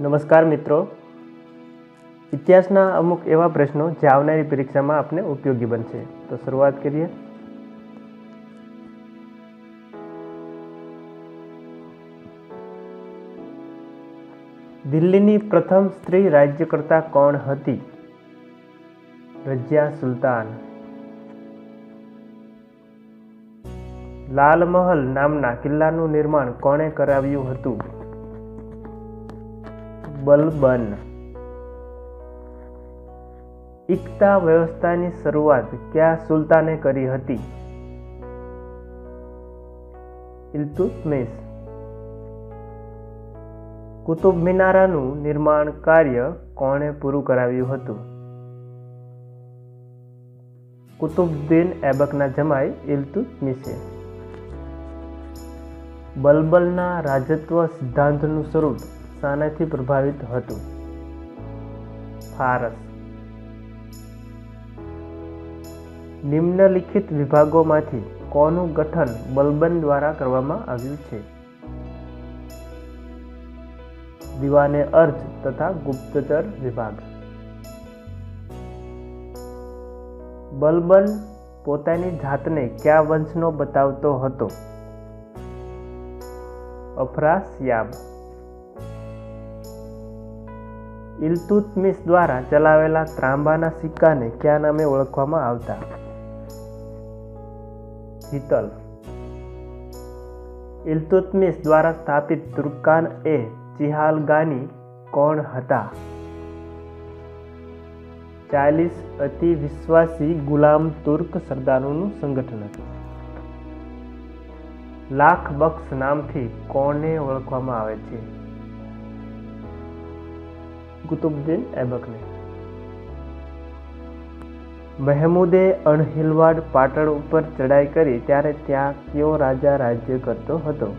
નમસ્કાર મિત્રો, ઇતિહાસના અમુક એવા પ્રશ્નો જે આવનારી પરીક્ષામાં આપને ઉપયોગી બનશે. તો શરૂઆત કરીએ. દિલ્હીની પ્રથમ સ્ત્રી રાજ્યકર્તા કોણ હતી? રઝિયા સુલતાન. લાલ મહલ નામના કિલ્લાનું નિર્માણ કોણે કરાવ્યું હતું? બલબન. ઇક્તા વ્યવસ્થાની શરૂઆત કયા સુલતાને કરી હતી? ઇલ્તુત્મિશ. કુતુબ મિનારાનું નિર્માણ કાર્ય કોણે પૂરું કરાવ્યું હતું? કુતુબુદ્દીન એબકના જમાઈ ઇલ્તુત્મિશે. બલબલના રાજત્વ સિદ્ધાંતનું સ્વરૂપ શાનાથી પ્રભાવિત હતું? ફારસ. નિમ્નલિખિત વિભાગોમાંથી કોનું ગઠન બલબન દ્વારા કરવામાં આવ્યું છે? દીવાને અર્જ તથા ગુપ્તચર વિભાગ. બલબન પોતાની જાતને કયા વંશનો બતાવતો હતો? અફરાસિયાબ. ઇલ્તુત્મિશ દ્વારા ચલાવેલા ત્રાંબાના સિક્કાને કયા નામે ઓળખવામાં આવતા? હિતલ. ઇલ્તુત્મિશ દ્વારા સ્થાપિત તુર્કાન એ ચિહાલગાની કોણ હતા? 40 અતિ વિશ્વાસી ગુલામ તુર્ક સરદારોનું સંગઠન હતું. લાખ બક્ષ નામથી કોને ઓળખવામાં આવે છે? કુતુબુદ્દીન એબકને. મહેમૂદે અણહિલવાડ પાટણ ઉપર ચડાઈ કરી ત્યારે ત્યાં કયો રાજા રાજ્ય કરતો હતો?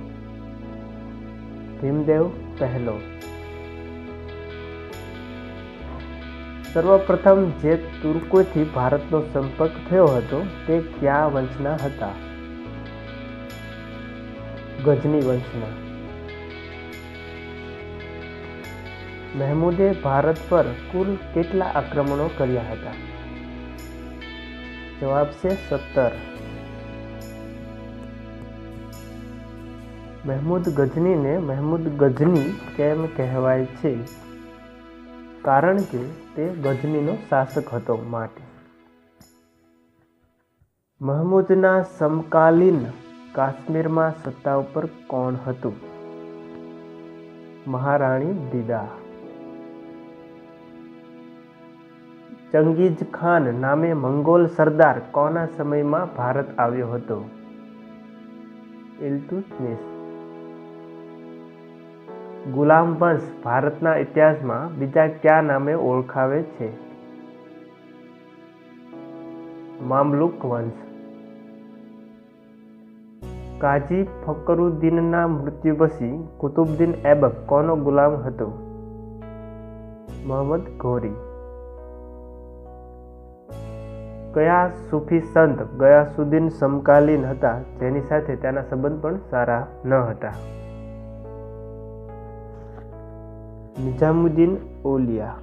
ભીમદેવ પહેલો. સર્વપ્રથમ જે તુર્કોથી ભારતનો સંપર્ક થયો હતો તે કયા વંશના હતા? ગજની વંશના. મહેમૂદે ભારત પર કુલ કેટલા આક્રમણો કર્યા હતા? જવાબ છે 17. મહેમૂદ ગજનીને મહેમૂદ ગજની કેમ કહેવાય છે? કારણ કે તે ગજનીનો શાસક હતો માટે. મહમૂદના સમકાલીન કાશ્મીરમાં સત્તા ઉપર કોણ હતું? મહારાણી દીદા. ચંગીઝ ખાન નામે મંગોલ સરદાર કોના સમયમાં ભારત આવ્યો હતો? ઇલ્તુત્મિશ. ગુલામ વંશ ભારતના ઇતિહાસમાં બીજા કયા નામે ઓળખાવે છે? મામલુક વંશ. કાજી ફકરુદ્દીનના મૃત્યુ પછી કુતુબુદ્દીન એબક કોનો ગુલામ હતો? મોહમ્મદ ઘોરી. કયા સૂફી સંત ગયાસુદ્દીન સમકાલીન હતા જેની સાથે તેના સંબંધ પણ સારા ન હતા? નિઝામુદ્દીન ઓલિયા.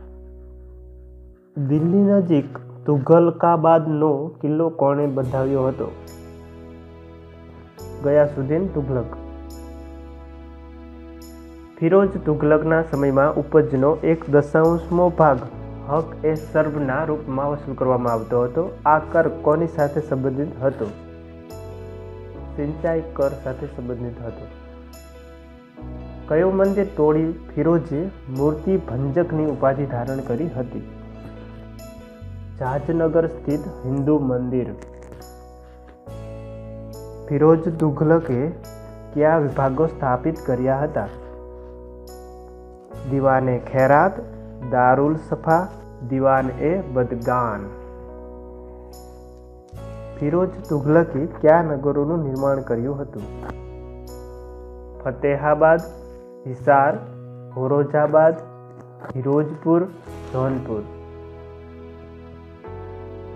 દિલ્હી નજીક તુઘલકાબાદનો કિલ્લો કોણે બંધાવ્યો હતો? ગયાસુદ્દીન તુઘલક. ફિરોજ તુઘલકના સમયમાં ઉપજનો 1/10મો ભાગ હક એ સર્વના રૂપમાં વસૂલ કરવામાં આવતો હતો. આ કર કોની સાથે સંબંધિત હતો? સિંચાઈ કર સાથે સંબંધિત હતો. કયું મંદિર તોડી ફિરોજે મૂર્તિ ભંજકની ઉપાધિ ધારણ કરી હતી? જાજનગર સ્થિત હિન્દુ મંદિર. ફિરોજ તુઘલકે કયા વિભાગો સ્થાપિત કર્યા હતા? દીવાને ખેરાત, દારુલ સફા, દીવાન એ બદગાન. ફિરોજ તુઘલકે કયા નગરોનું નિર્માણ કર્યું હતું? ફતેહાબાદ, હિસાર, હોરોજાબાદ, ફિરોજપુર, જૌનપુર.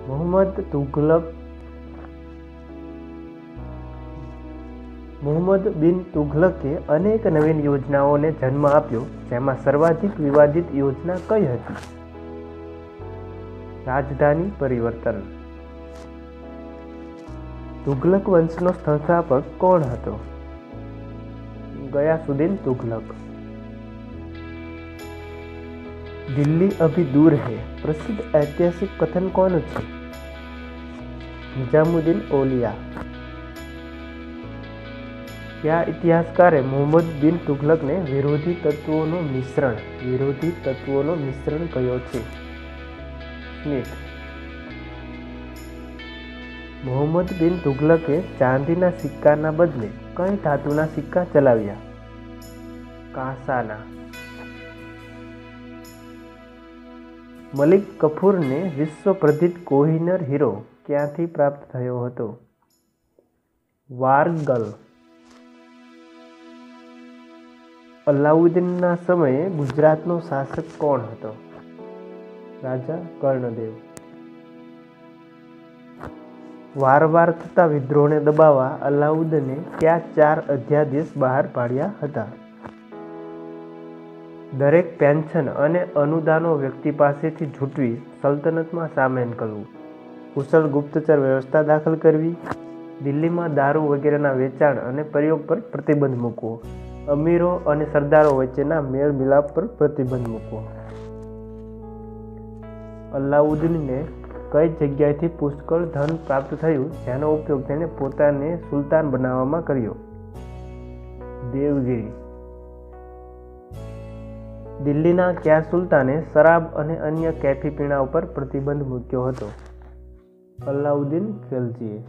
મોહમ્મદ તુઘલક મુહમ્મદ બિન તુઘલકે અનેક નવીન યોજનાઓને જન્મ આપ્યો, જેમાં સર્વાધિક વિવાદિત યોજના કઈ હતી? રાજધાની પરિવર્તન. તુઘલક વંશનો સંસ્થાપક કોણ હતો? ગયાસુદ્દીન તુઘલક. દિલ્હી અભી દૂર હૈ પ્રસિદ્ધ ઐતિહાસિક કથન કોનું છે? નિઝામુદ્દીન ઔલિયા. કયા ઇતિહાસકારે મુહમ્મદ બિન તુઘલકને વિરોધી તત્વોનો મિશ્રણ કહ્યો છે? સ્મિથ. મુહમ્મદ બિન તુઘલકે ચાંદીના સિક્કાના બદલે કઈ ધાતુના સિક્કા ચલાવ્યા? કાંસાના. મલિક કફૂરને વિશ્વ પ્રસિદ્ધ કોહિનૂર હીરો ક્યાંથી પ્રાપ્ત થયો હતો? વારંગલ. અલાઉદ્દીનના સમયે ગુજરાતનો શાસક કોણ હતો? રાજા કર્ણદેવ. વારંવાર થતા વિદ્રોહને દબાવવા અલાઉદ્દીને કયા 4 અધ્યાદેશ બહાર પાડ્યા હતા? દરેક પેન્શન અને અનુદાનો વ્યક્તિ પાસેથી ઝૂંટવી સલ્તનતમાં સામેલ કરવું, કુશળ ગુપ્તચર વ્યવસ્થા દાખલ કરવી, દિલ્હીમાં દારૂ વગેરેના વેચાણ અને પ્રયોગ પર પ્રતિબંધ મૂકવો, અમીરો અને સરદારો વચ્ચેના મેળ મિલાપ પર પ્રતિબંધ મૂકવો. અલાઉદ્દીનને કઈ જગ્યાએથી પુષ્કળ ધન પ્રાપ્ત થયું, જેનો ઉપયોગ તેણે પોતાને સુલતાન બનાવવામાં કર્યો? દેવગિરી. દિલ્હીના કયા સુલતાને શરાબ અને અન્ય કેફી પીણા ઉપર પ્રતિબંધ મૂક્યો હતો? અલાઉદ્દીન ખિલજીએ.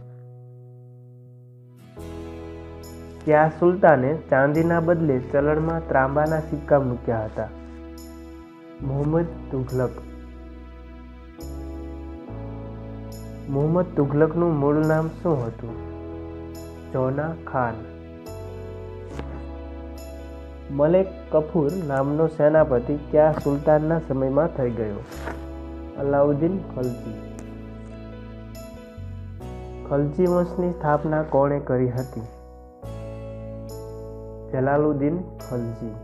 કયા સુલતાને ચાંદીના બદલે ચલણમાં ત્રાંબાના સિક્કા મૂક્યા હતા? મુહમ્મદ તુઘલક. મુહમ્મદ તુઘલકનું મૂળ નામ શું હતું? જોના ખાન. મલિક કફૂર નામનો સેનાપતિ કયા સુલતાનના સમયમાં થઈ ગયો? અલાઉદ્દીન ખલજી. ખલજી વંશની સ્થાપના કોણે કરી હતી? જલાલુદ્દીન ખલજી.